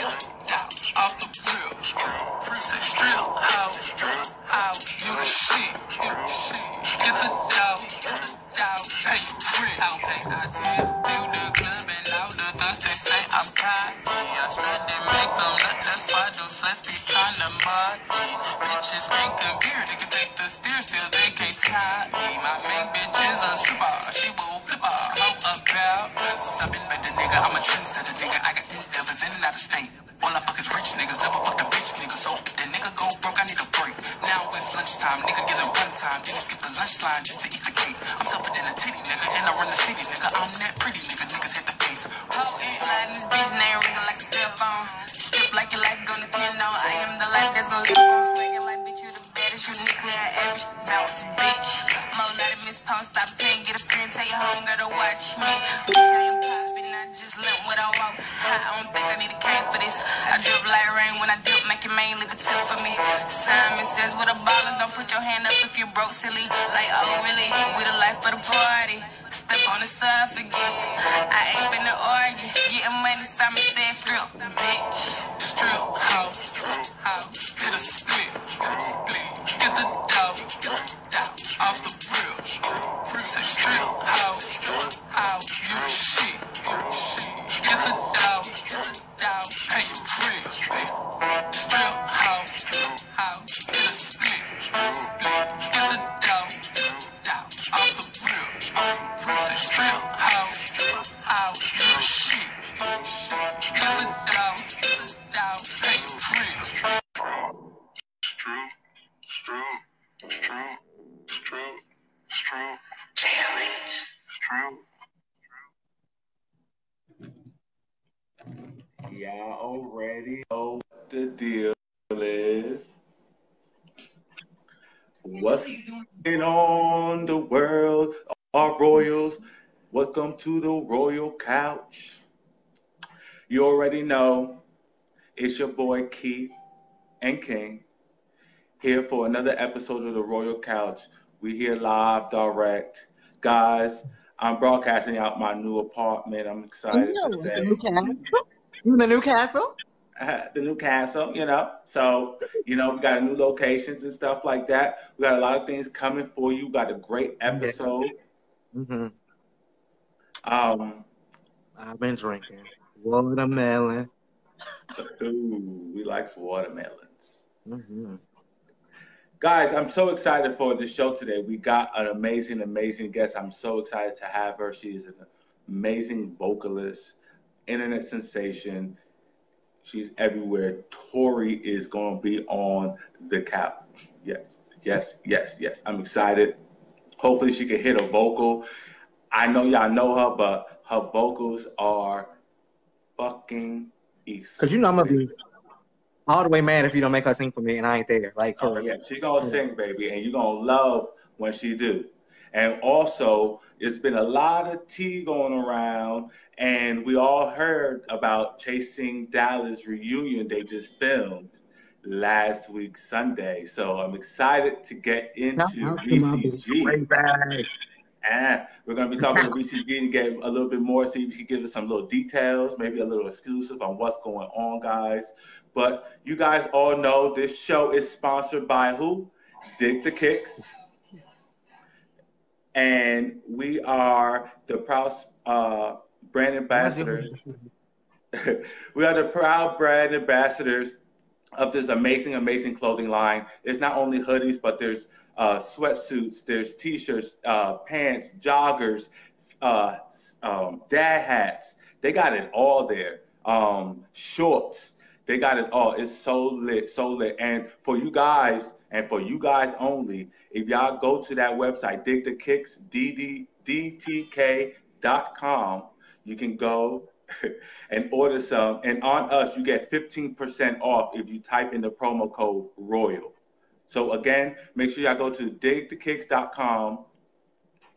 Off the real, say strip, how you the shit, get the dog, pay your rent. I don't pay IT, build the club and all the thugs they say I'm cocky. I straight they make them not that's why those let's be trying to mug me. Bitches can't compare, they can take the steer, still they can't tie me. My main bitch is a stripper, she will flip her, how about? Cause I've been with the nigga, I'm a trendsetter nigga, I got endeavors in and out of state. All I fuck is rich niggas, never fuck the bitch niggas. So if the nigga go broke, I need a break. Now it's lunchtime, nigga gives it one time. Then you skip the lunch line just to eat the cake. I'm tougher than a titty nigga, and I run the city nigga. I'm that pretty nigga, niggas hit the face. Ho ain't sliding this bitch, name ringing like a cell phone. Strip like your life gonna depend on. I am the life that's gonna live on. Swaggin' like bitch, you the baddest, you nuclear average. Bounce, bitch. Mo let it miss pound, stop paying, get a friend, tell your home, gotta watch me. Bitch, I am poppin', I just limp what I walk. I don't think I need a cane for this. I drip like rain when I dip, make it main, leave a tip for me. Simon says, with a ballers, don't put your hand up if you broke, silly. Like, oh, really? We the life of the party. Step on the esophagus. I ain't finna argue. Getting money, Simon said, strip, bitch. Strip, how? Get a split. Get the dog. Off the real. Say strip, how? You the shit. Get the dog. Pay your rent. Strip, how? Get a split. Get the dog. Off the real. Say strip, how? You the shit. Get the dog. Pay your rent. Y'all already know what the deal is. What's going on the world? Our royals, welcome to the Royal Couch. You already know it's your boy Keith and King here for another episode of the Royal Couch. We here live, direct. Guys, I'm broadcasting out my new apartment. I'm excited to say. The new castle? The new castle? The new castle, you know. So, you know, we got new locations and stuff like that. We got a lot of things coming for you. We got a great episode. Mm-hmm. I've been drinking watermelon. Ooh, we like watermelons. Mm-hmm. Guys, I'm so excited for the show today. We got an amazing, amazing guest. I'm so excited to have her. She is an amazing vocalist, internet sensation. She's everywhere. Tori is going to be on the couch. Yes. I'm excited. Hopefully she can hit a vocal. I know y'all know her, but her vocals are fucking exquisite. Because you know I'm going to be all the way mad if you don't make her sing for me and I ain't there. Like, for yeah, she gonna sing, baby, and you're gonna love when she do. And also, it's been a lot of tea going around, and we all heard about Chasing Dallas reunion they just filmed last week Sunday. So I'm excited to get into BCG. And we're going to be talking to BCG and get a little bit more, see if he can give us some little details, maybe a little exclusive on what's going on, guys. But you guys all know this show is sponsored by who? Dig the Kicks. And we are the proud brand ambassadors. We are the proud brand ambassadors of this amazing, amazing clothing line. There's not only hoodies, but there's sweatsuits, there's t-shirts, pants, joggers, dad hats. They got it all there. Shorts. They got it all. It's so lit, so lit. And for you guys, and for you guys only, if y'all go to that website, digthekicks.com, you can go and order some. And on us, you get 15% off if you type in the promo code ROYAL. So again, make sure y'all go to digthekicks.com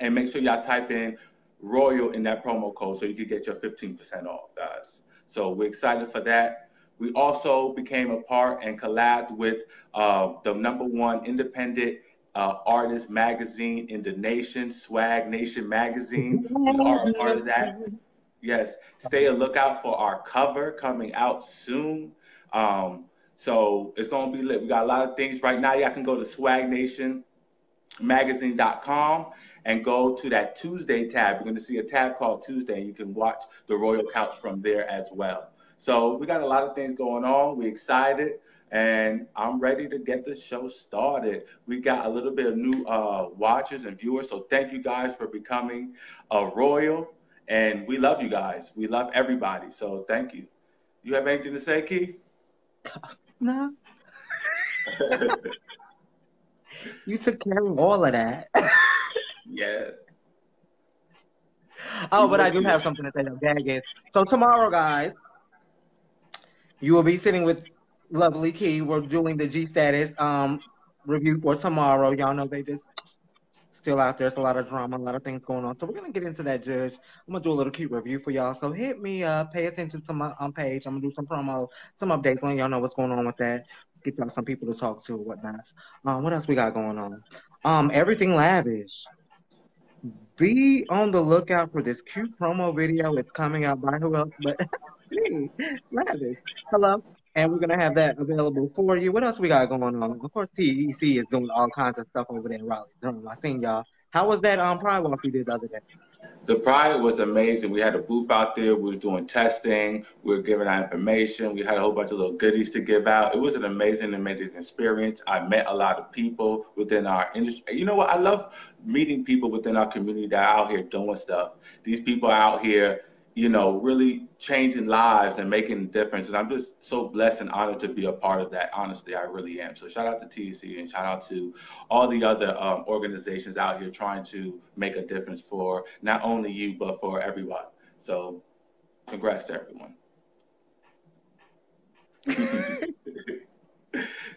and make sure y'all type in ROYAL in that promo code so you can get your 15% off, guys. So we're excited for that. We also became a part and collabed with the #1 independent artist magazine in the nation, Swag Nation magazine. We are a part of that. Yes, stay a lookout for our cover coming out soon. So it's gonna be lit. We got a lot of things right now. Y'all can go to swagnationmagazine.com and go to that Tuesday tab. You're gonna see a tab called Tuesday, and you can watch the Royal Couch from there as well. So we got a lot of things going on. We're excited, and I'm ready to get the show started. We got a little bit of new watchers and viewers, so thank you guys for becoming a Royal. And we love you guys. We love everybody. So thank you. You have anything to say, Keith? No. You took care of all of that. Yes. Oh, but I do have something to say. Gagging. So tomorrow, guys, you will be sitting with Lovely Key. We're doing the G status review for tomorrow. Y'all know they just still out there. There's a lot of drama, a lot of things going on. So we're gonna get into that, Judge. I'm gonna do a little cute review for y'all. So hit me up, pay attention to my page. I'm gonna do some promo, some updates, letting y'all know what's going on with that. Get y'all some people to talk to or whatnot. What else we got going on? Everything lavish. Be on the lookout for this cute promo video. It's coming out by who else but me, lavish. Hello. And we're gonna have that available for you. What else we got going on? Of course, TEC is doing all kinds of stuff over there in Raleigh. I seen y'all. How was that Pride Walk we did the other day? The Pride was amazing. We had a booth out there. We were doing testing. We were giving out information. We had a whole bunch of little goodies to give out. It was an amazing experience. I met a lot of people within our industry. You know what? I love meeting people within our community that are out here doing stuff. These people are out here, really changing lives and making a difference. And I'm just so blessed and honored to be a part of that. Honestly, I really am. So shout out to TEC and shout out to all the other organizations out here trying to make a difference for not only you, but for everyone. So congrats to everyone.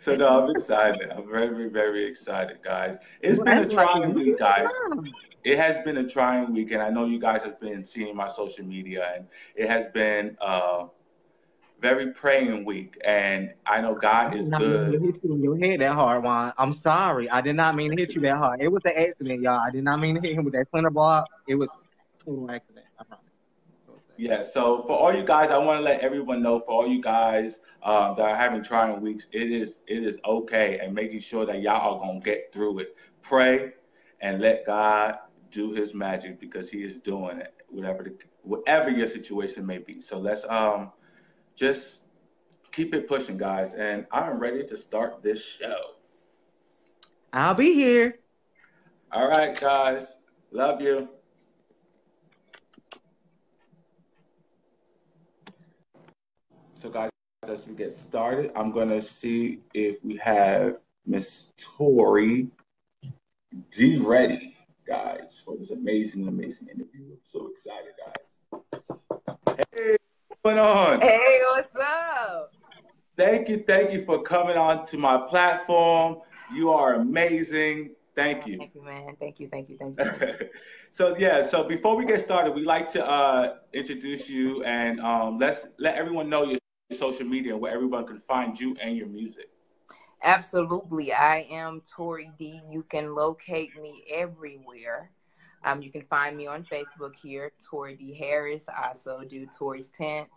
So no, I'm excited. I'm very, very excited, guys. It's been a trying week, guys. It has been a trying week, and I know you guys have been seeing my social media, and it has been a very praying week, and I know God is good. I did not mean to hit you in your head that hard, Juan. I'm sorry. I did not mean to hit you that hard. It was an accident, y'all. I did not mean to hit him with that splinter block. It was a total accident. I promise. Yeah, so for all you guys, I want to let everyone know, for all you guys that are having trying weeks, it is okay, and making sure that y'all are going to get through it. Pray and let God do his magic, because he is doing it, whatever your situation may be. So let's just keep it pushing, guys, and I'm ready to start this show. I'll be here. All right, guys. Love you. So, guys, as we get started, I'm going to see if we have Miss Tori D ready, guys, for this amazing interview. I'm so excited, guys. Hey, what's going on? Hey, what's up? Thank you for coming on to my platform. You are amazing. Thank you. Thank you, man. Thank you. So before we get started, we'd like to introduce you, and let's let everyone know your social media and where everyone can find you and your music. Absolutely. I am Tori D. You can locate me everywhere. You can find me on Facebook here, Tori D. Harris. I also do Toris Tank.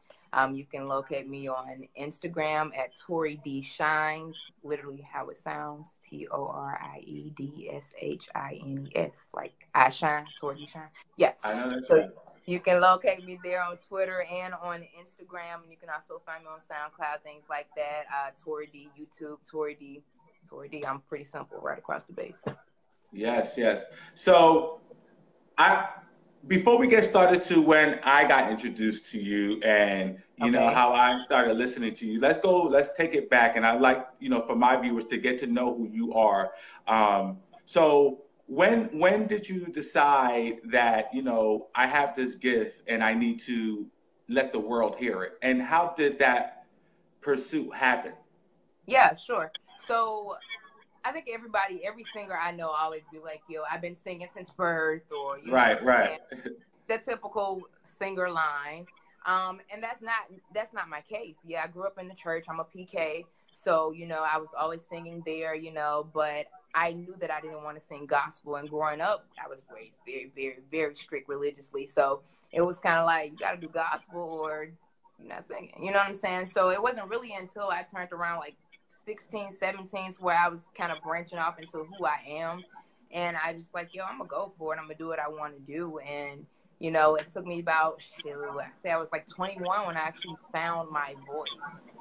You can locate me on Instagram at Tori D Shines, literally how it sounds, TORIEDSHINES, like I shine, Tori D Shine. Yeah. I know that's right. You can locate me there on Twitter and on Instagram. And you can also find me on SoundCloud, things like that. Tori D, YouTube, Tori D. I'm pretty simple, right across the base. Yes. So before we get started to when I got introduced to you and you know how I started listening to you, let's take it back. And I'd like, for my viewers to get to know who you are. So when did you decide that, I have this gift and I need to let the world hear it? And how did that pursuit happen? Yeah, sure. So I think every singer I know always be like, yo, I've been singing since birth, or right. The typical singer line. And that's not my case. Yeah, I grew up in the church. I'm a PK. So, I was always singing there, but I knew that I didn't want to sing gospel. And growing up, I was raised very, very, very strict religiously. So it was kind of like, you got to do gospel or you're not singing. You know what I'm saying? So it wasn't really until I turned around like 16, 17, where I was kind of branching off into who I am. And I just like, yo, I'm going to go for it. I'm going to do what I want to do. And, you know, it took me about, I was like 21 when I actually found my voice.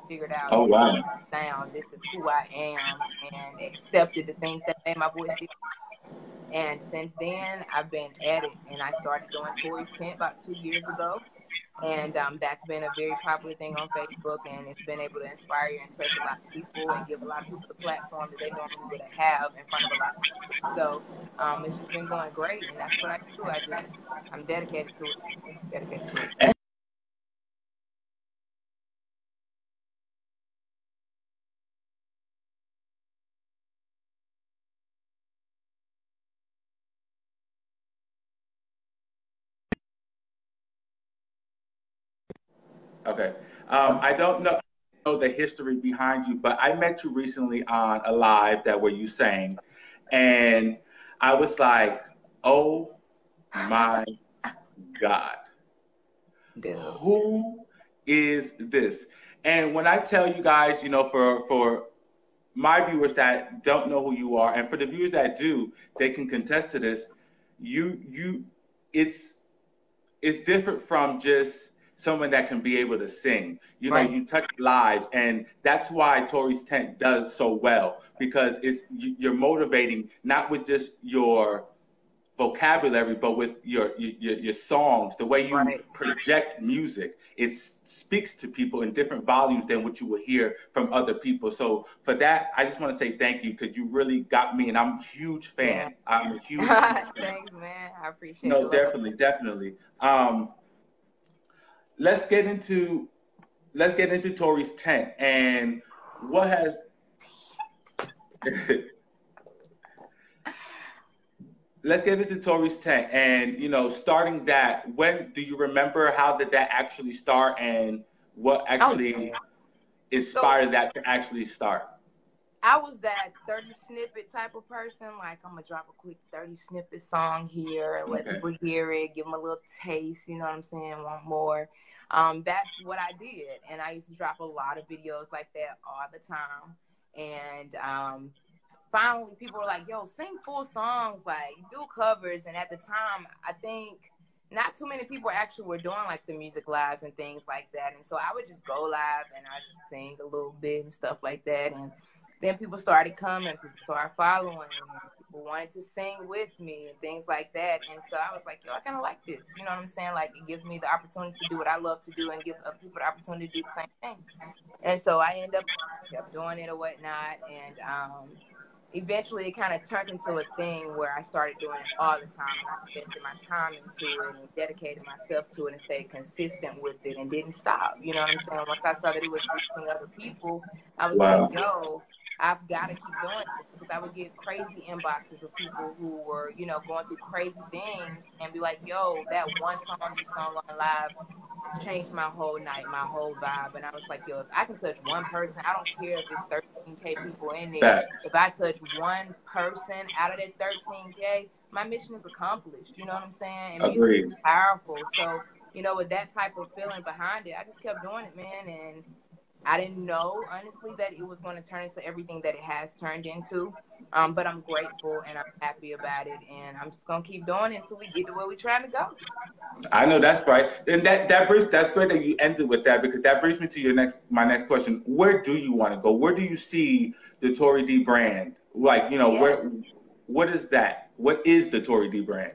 Figured out, oh, wow. Sound, this is who I am, and accepted the things that made my voice different. And since then, I've been at it. And I started doing Toris Tank about 2 years ago. And that's been a very popular thing on Facebook, and it's been able to inspire and touch a lot of people and give a lot of people the platform that they normally wouldn't have in front of a lot of people. So it's just been going great, and that's what I do. I'm dedicated to it. Okay. I don't know the history behind you, but I met you recently on a live that where you sang, and I was like, oh my God, who is this? And when I tell you guys, you know, for my viewers that don't know who you are, and for the viewers that do, they can contest to this. It's different from just someone that can be able to sing. You know, you touch lives, and that's why Toris Tank does so well, because you're motivating not with just your vocabulary, but with your songs, the way you project music. It speaks to people in different volumes than what you would hear from other people. So for that, I just want to say thank you, because you really got me, and I'm a huge fan. I'm a huge fan. Thanks, man. I appreciate it. No, definitely. Let's get into Toris Tank and what has let's get into Toris Tank and, you know, starting that. When do you remember, how did that actually start, and what actually inspired that to actually start? I was that 30 snippet type of person. Like, I'm going to drop a quick 30 snippet song here, let people hear it, give them a little taste, you know what I'm saying, want more. That's what I did. And I used to drop a lot of videos like that all the time. And finally, people were like, yo, sing full songs, like, do covers. And at the time, I think not too many people actually were doing, like, the music lives and things like that. And so I would just go live and I just sing a little bit and stuff like that. And then people started coming, people started following, and people wanted to sing with me and things like that. And so I was like, yo, I kind of like this. You know what I'm saying? Like, it gives me the opportunity to do what I love to do and give other people the opportunity to do the same thing. And so I ended up kept doing it or whatnot. And eventually it kind of turned into a thing where I started doing it all the time. And I invested my time into it and dedicated myself to it and stayed consistent with it and didn't stop. You know what I'm saying? Once I saw that it was reaching other people, I was like, yo, I've got to keep doing this, because I would get crazy inboxes of people who were, you know, going through crazy things and be like, yo, that one song you sung on live changed my whole night, my whole vibe. And I was like, yo, if I can touch one person, I don't care if there's 13K people in there. If I touch one person out of that 13K, my mission is accomplished. You know what I'm saying? And music is powerful. So, you know, with that type of feeling behind it, I just kept doing it, man. And I didn't know, honestly, that it was going to turn into everything that it has turned into. But I'm grateful and I'm happy about it. And I'm just going to keep doing it until we get to where we're trying to go. I know that's right. And that's great that you ended with that, because that brings me to my next question. Where do you want to go? Where do you see the Tori D brand? Like, you know, what is that? What is the Tori D brand?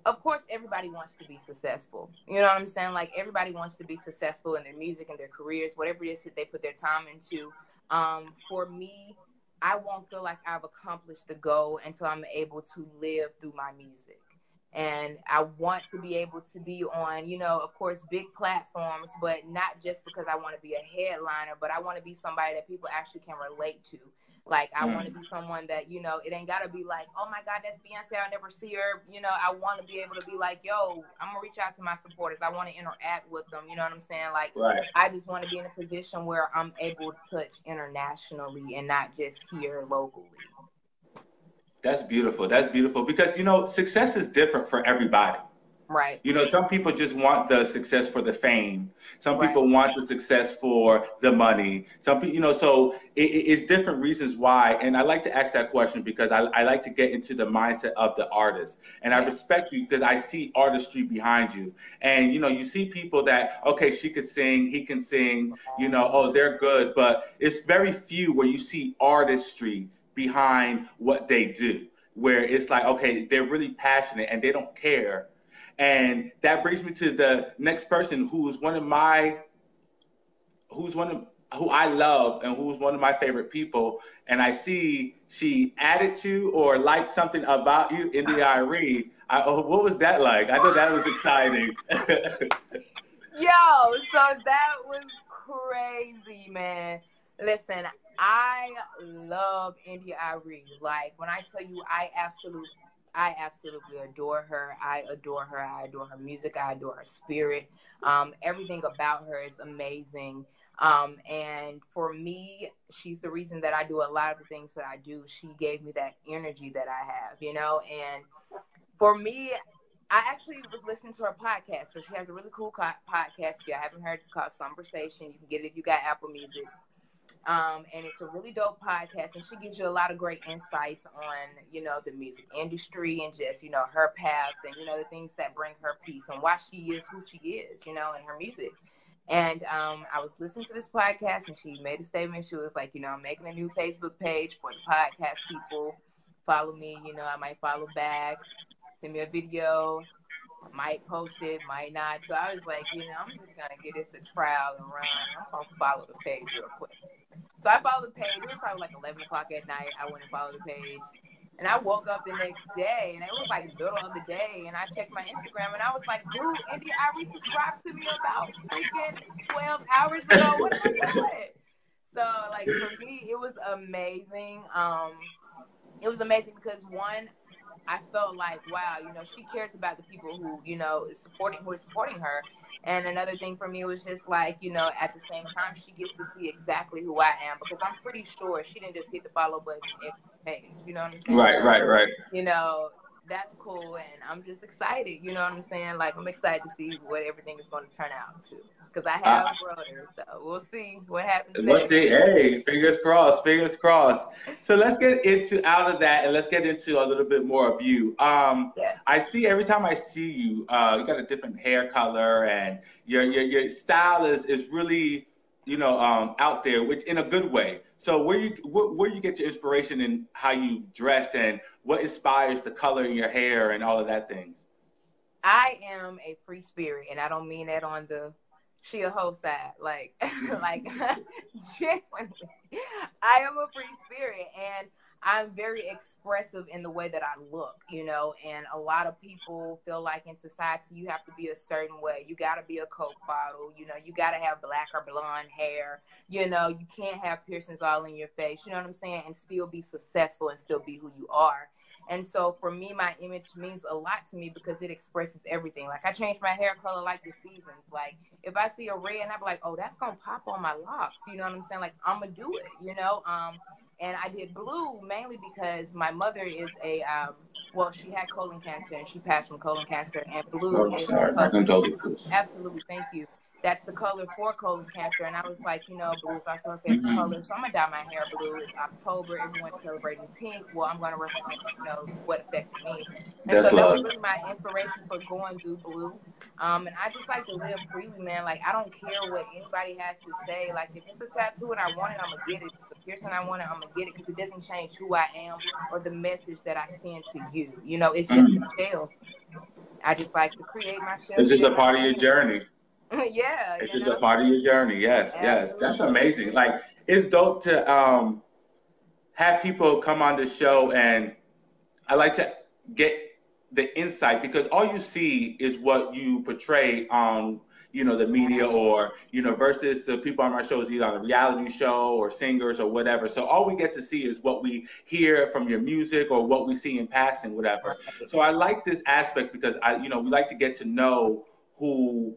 Of course, everybody wants to be successful. You know what I'm saying? Like, everybody wants to be successful in their music and their careers, whatever it is that they put their time into. For me, I won't feel like I've accomplished the goal until I'm able to live through my music. And I want to be able to be on, you know, of course, big platforms, but not just because I want to be a headliner, but I want to be somebody that people actually can relate to. Like, I want to be someone that, you know, it ain't got to be like, oh, my God, that's Beyonce, I'll never see her. You know, I want to be able to be like, yo, I'm going to reach out to my supporters. I want to interact with them. You know what I'm saying? Like, I just want to be in a position where I'm able to touch internationally and not just here locally. That's beautiful. That's beautiful because, you know, success is different for everybody. Right. You know, some people just want the success for the fame. Some Right. people want the success for the money. Some people, you know, so it's different reasons why. And I like to ask that question because I like to get into the mindset of the artist. And I respect you because I see artistry behind you. And, you know, you see people that, okay, she could sing, he can sing, you know, oh, they're good. But it's very few where you see artistry behind what they do, where it's like, okay, they're really passionate and they don't care. And that brings me to the next person who I love and who's one of my favorite people. And I see she added to or liked something about you, India.Arie. What was that like? I know that was exciting. Yo, so that was crazy, man. Listen, I love India.Arie. Like, when I tell you, I absolutely adore her. I adore her. I adore her music. I adore her spirit. Everything about her is amazing. And for me, she's the reason that I do a lot of the things that I do. She gave me that energy that I have, you know? And for me, I actually was listening to her podcast. So she has a really cool podcast. If you haven't heard, it's called Conversation. You can get it if you got Apple Music. And it's a really dope podcast, and she gives you a lot of great insights on, you know, the music industry and just, you know, her path and, you know, the things that bring her peace and why she is who she is, you know, in her music. And I was listening to this podcast, and she made a statement. She was like, you know, I'm making a new Facebook page for the podcast people. Follow me, you know, I might follow back, send me a video, might post it, might not. So I was like, you know, I'm just going to get this a trial and run. I'm going to follow the page real quick. So I followed the page. It was probably like 11 o'clock at night. I went and followed the page. And I woke up the next day, and it was like the middle of the day, and I checked my Instagram, and I was like, dude, India.Arie subscribed to me about freaking 12 hours ago. What am I doing? So, like, for me, it was amazing. It was amazing because, one, I felt like, wow, you know, she cares about the people who, you know, who are supporting her. And another thing for me was just like, you know, at the same time, she gets to see exactly who I am, because I'm pretty sure she didn't just hit the follow button every page. You know what I'm saying? Right. You know, that's cool. And I'm just excited. You know what I'm saying? Like, I'm excited to see what everything is going to turn out to. Because I have brothers, so we'll see what happens. We'll see. Hey, fingers crossed, fingers crossed. So let's get out of that, and let's get into a little bit more of you. I see every time I see you, you got a different hair color, and your style is really, you know, out there, which in a good way. So where you get your inspiration in how you dress, and what inspires the color in your hair and all of that things? I am a free spirit, and I don't mean that on the she a whole side, like genuinely, I am a free spirit, and I'm very expressive in the way that I look, you know, and a lot of people feel like in society you have to be a certain way. You got to be a Coke bottle, you know, you got to have black or blonde hair, you know, you can't have piercings all in your face, you know what I'm saying, and still be successful and still be who you are. And so for me, my image means a lot to me because it expresses everything. Like, I change my hair color like the seasons. Like, if I see a red, and I'm like, oh, that's going to pop on my locks. You know what I'm saying? Like, I'm going to do it, you know? And I did blue mainly because my mother is well, she had colon cancer, and she passed from colon cancer. And blue is my condolences. Absolutely. Thank you. That's the color for colon cancer. And I was like, you know, blue is also her favorite color. So I'm going to dye my hair blue. It's October. Everyone's celebrating pink. Well, I'm going to represent, you know, what affected me. And so that was really my inspiration for going through blue. And I just like to live freely, man. Like, I don't care what anybody has to say. Like, if it's a tattoo and I want it, I'm going to get it. If it's a piercing I want it, I'm going to get it, because it doesn't change who I am or the message that I send to you. You know, it's just a shell. I just like to create my shell. It's just a part of your journey. Yeah, it's just a part of your journey. Yes, Absolutely. Yes, that's amazing. Like, it's dope to have people come on the show, and I like to get the insight, because all you see is what you portray on, you know, the media, or, you know, versus the people on my shows, either on a reality show or singers or whatever. So all we get to see is what we hear from your music or what we see in passing, whatever. So I like this aspect because we like to get to know who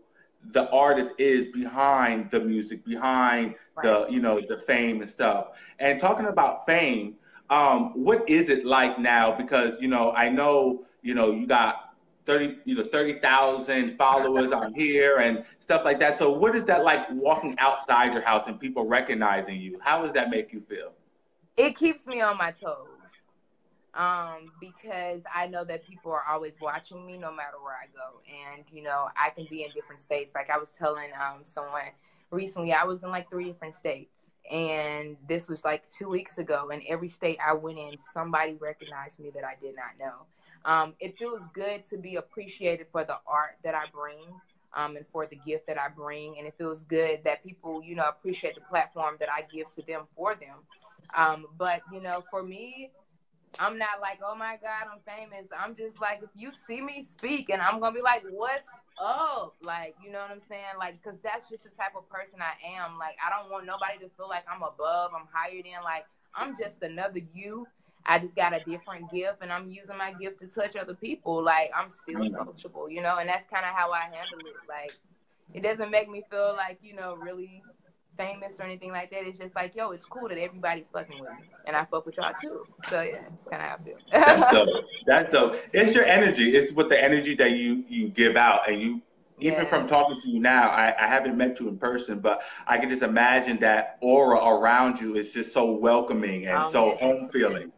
the artist is behind the music, behind the, you know, the fame and stuff. And talking about fame, What is it like now? Because, I know, you got 30,000 followers on here and stuff like that. So what is that like walking outside your house and people recognizing you? How does that make you feel? It keeps me on my toes. Because I know that people are always watching me no matter where I go. And, I can be in different states. Like I was telling someone recently, I was in like 3 different states. And this was like 2 weeks ago. And every state I went in, somebody recognized me that I did not know. It feels good to be appreciated for the art that I bring, and for the gift that I bring. And it feels good that people, appreciate the platform that I give to them for them. But, for me, I'm not like, oh my God, I'm famous. I'm just like, if you see me speak, and I'm going to be like, what's up? Like, you know what I'm saying? Like, because that's just the type of person I am. Like, I don't want nobody to feel like I'm above, I'm higher than. Like, I'm just another you. I just got a different gift, and I'm using my gift to touch other people. Like, I'm still sociable, and that's kind of how I handle it. Like, it doesn't make me feel like, really famous or anything like that. It's just like, yo, it's cool that everybody's fucking with me, and I fuck with y'all too. So yeah, that's kind of how I feel. That's dope. That's dope. It's your energy. It's with the energy that you give out, and you even from talking to you now. I haven't met you in person, but I can just imagine that aura around you is just so welcoming and so home feeling.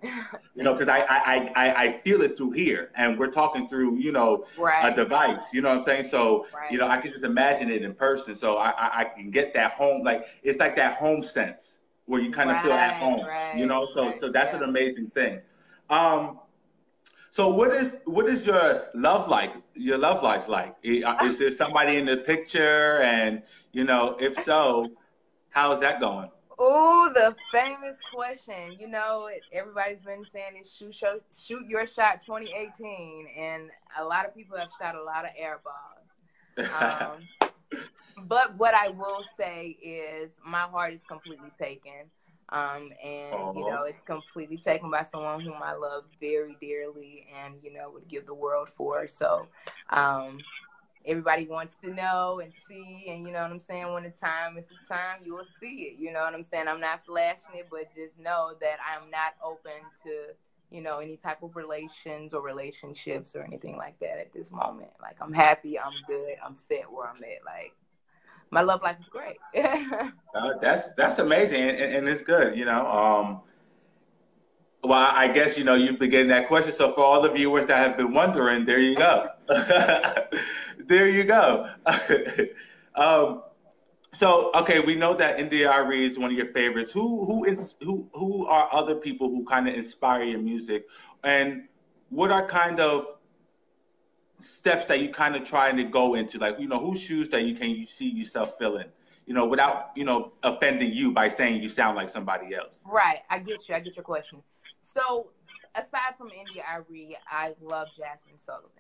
Because I feel it through here, and we're talking through a device. You know what I'm saying? So I can just imagine it in person. So I can get that home, like it's like that home sense where you kind of feel at home. So that's an amazing thing. So what is your love life like? Is there somebody in the picture? And if so, how's that going? Oh, the famous question. Everybody's been saying it's shoot your shot 2018, and a lot of people have shot a lot of air balls. But what I will say is my heart is completely taken. It's completely taken by someone whom I love very dearly and, would give the world for. So, everybody wants to know and see, and you know what I'm saying? When the time is the time, you will see it. You know what I'm saying? I'm not flashing it, but just know that I'm not open to, any type of relations or relationships or anything like that at this moment. Like, I'm happy, I'm good, I'm set where I'm at. Like, my love life is great. That's amazing, and it's good, Well, I guess, you've been getting that question. So for all the viewers that have been wondering, there you go. There you go. So, okay, we know that India Arie is one of your favorites. Who are other people who kind of inspire your music? And what are kind of steps that you kind of trying to go into? Like, whose shoes that you see yourself filling? Without, offending you by saying you sound like somebody else. Right. I get your question. So aside from India Arie, I love Jasmine Sullivan.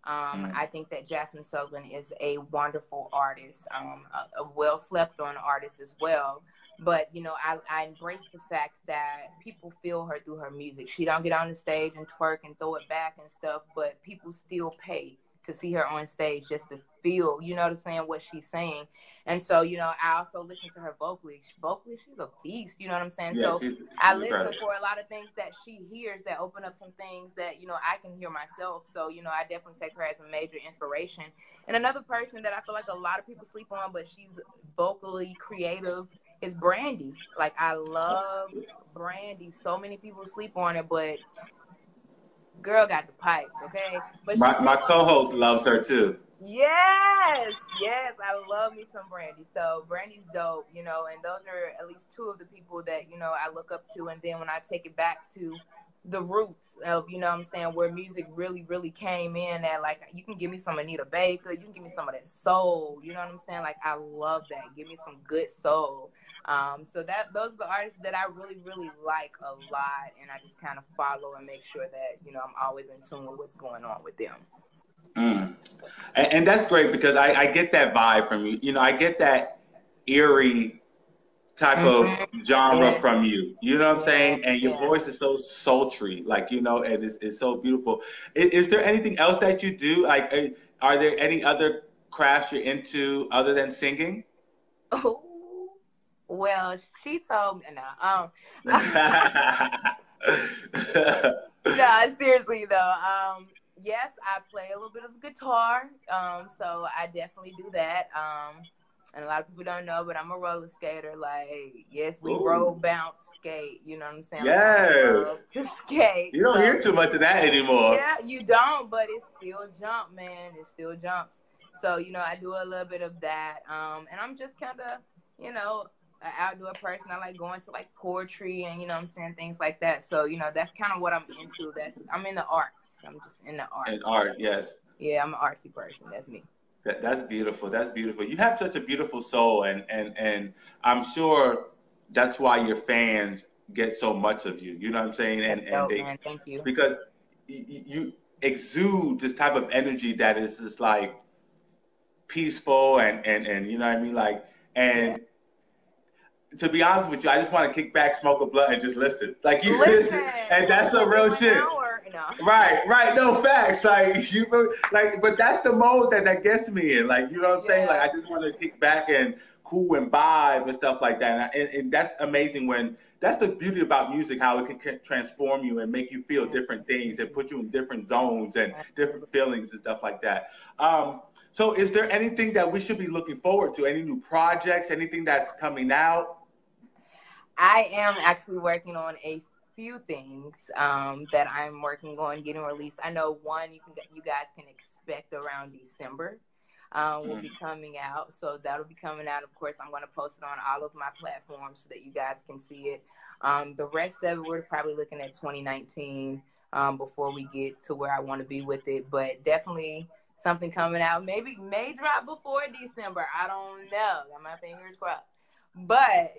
I think that Jasmine Sullivan is a wonderful artist, a well slept on artist as well. But, I embrace the fact that people feel her through her music. She don't get on the stage and twerk and throw it back and stuff, but people still pay to see her on stage just to feel, what she's saying. And so, I also listen to her vocally. Vocally, she's a beast, you know what I'm saying? Yeah, so she's I listen for a lot of things that she hears that open up some things that, I can hear myself. So, I definitely take her as a major inspiration. And another person that I feel like a lot of people sleep on, but she's vocally creative, is Brandy. Like, I love Brandy. So many people sleep on it, but girl got the pipes, okay? But my co-host loves her too. Yes, I love me some Brandy. So Brandy's dope, and those are at least two of the people that, I look up to. And then when I take it back to the roots of, where music really, really came in at, like, you can give me some Anita Baker, you can give me some of that soul, you know what I'm saying? Like, I love that. Give me some good soul. So those are the artists that I really, really like a lot, and I just kind of follow and make sure that, I'm always in tune with what's going on with them. And that's great because I get that vibe from you. I get that eerie type of genre from you. You know what I'm saying? And your voice is so sultry, like, and it's so beautiful. Is there anything else that you do? Like, are there any other crafts you're into other than singing? Oh, well, she told me, No, seriously though. Yes, I play a little bit of guitar. So I definitely do that. And a lot of people don't know, but I'm a roller skater. Like, yes, we Ooh. roll, bounce, skate. You know what I'm saying? Like, Yes. I love to skate. You don't hear too much of that anymore. Yeah, you don't, but it still jump, man. It still jumps. So, I do a little bit of that. And I'm just kind of, an outdoor person. I like going to like poetry and, I'm saying, things like that. So, that's kind of what I'm into. I'm in the arts. I'm just in the arts. In art, yes. Yeah, I'm an artsy person. That's me. That's beautiful. That's beautiful. You have such a beautiful soul, and I'm sure that's why your fans get so much of you. You know what I'm saying? And they, man. Thank you. Because you exude this type of energy that is just like peaceful and you know what I mean? Like, and to be honest with you, I just want to kick back, smoke a blunt, and just listen. Like you listen, and that's the real shit. No. Right. No facts. But that's the mode that gets me in. Like, you know what I'm saying? Like, I just want to kick back and cool and vibe and stuff like that. And that's amazing that's the beauty about music, how it can transform you and make you feel different things and put you in different zones and different feelings and stuff like that. So is there anything that we should be looking forward to? Any new projects, anything that's coming out? I am actually working on a few things that I'm working on getting released. I know one you guys can expect around December will be coming out. So that'll be coming out. Of course, I'm going to post it on all of my platforms so that you guys can see it. The rest of it, we're probably looking at 2019 before we get to where I want to be with it. But definitely something coming out. May drop before December. I don't know. Got my fingers crossed. But,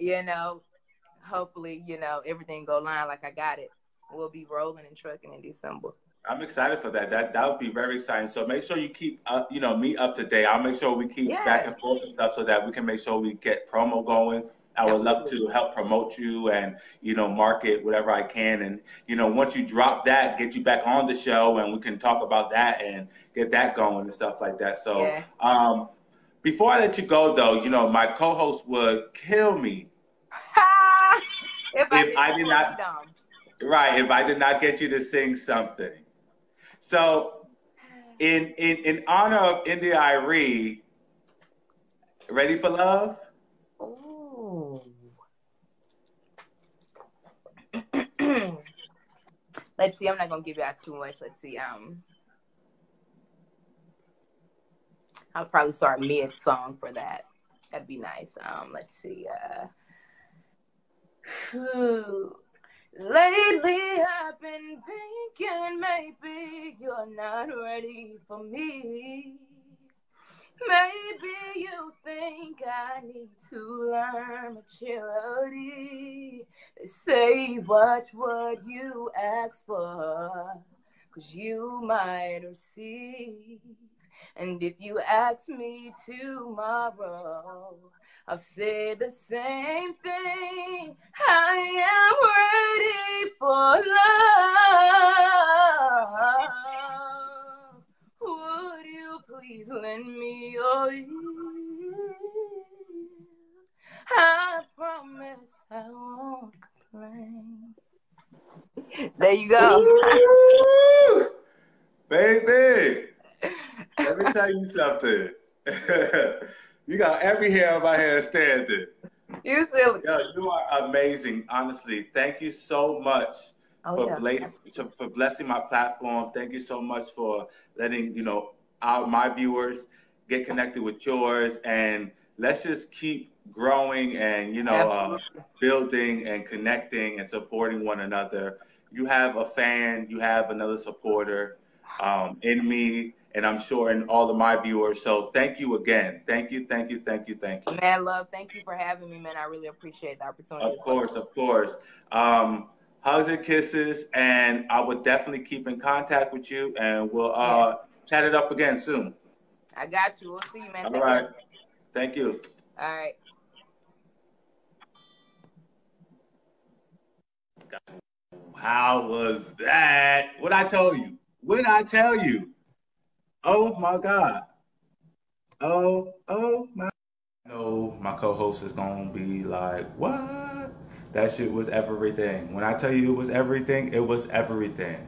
hopefully, everything go line like I got it. We'll be rolling and trucking in December. I'm excited for that. That would be very exciting. So make sure you keep, me up to date. I'll make sure we keep back and forth and stuff so that we can make sure we get promo going. I would love to help promote you and, market whatever I can. And, once you drop that, get you back on the show and we can talk about that and get that going and stuff like that. So before I let you go, though, my co-host would kill me. If I did not get you to sing something. So, in honor of India Irie, ready for love? Ooh. Let's see. I'm not gonna give you out too much. Let's see. I'll probably start mid song for that. That'd be nice. Let's see. Lately I've been thinking maybe you're not ready for me. Maybe you think I need to learn maturity. They say watch what you ask for, 'cause you might receive. And if you ask me tomorrow, I'll say the same thing. I am ready for love. Would you please lend me your ear? I promise I won't complain. There you go. Ooh, baby, let me tell you something. You got every hair on my head standing. You silly. Yo, you are amazing. Honestly, thank you so much for blessing my platform. Thank you so much for letting my viewers get connected with yours, and let's just keep growing and building and connecting and supporting one another. You have a fan, you have another supporter in me. And I'm sure in all of my viewers. So thank you again. Thank you. Mad love. Thank you for having me, man. I really appreciate the opportunity. Of course. Hugs and kisses. And I will definitely keep in contact with you. And we'll chat it up again soon. I got you. We'll see you, man. All right. Thank you. All right. How was that? What I tell you? Oh my God. Oh my. I know my co-host is gonna be like, what? That shit was everything. When I tell you it was everything, it was everything.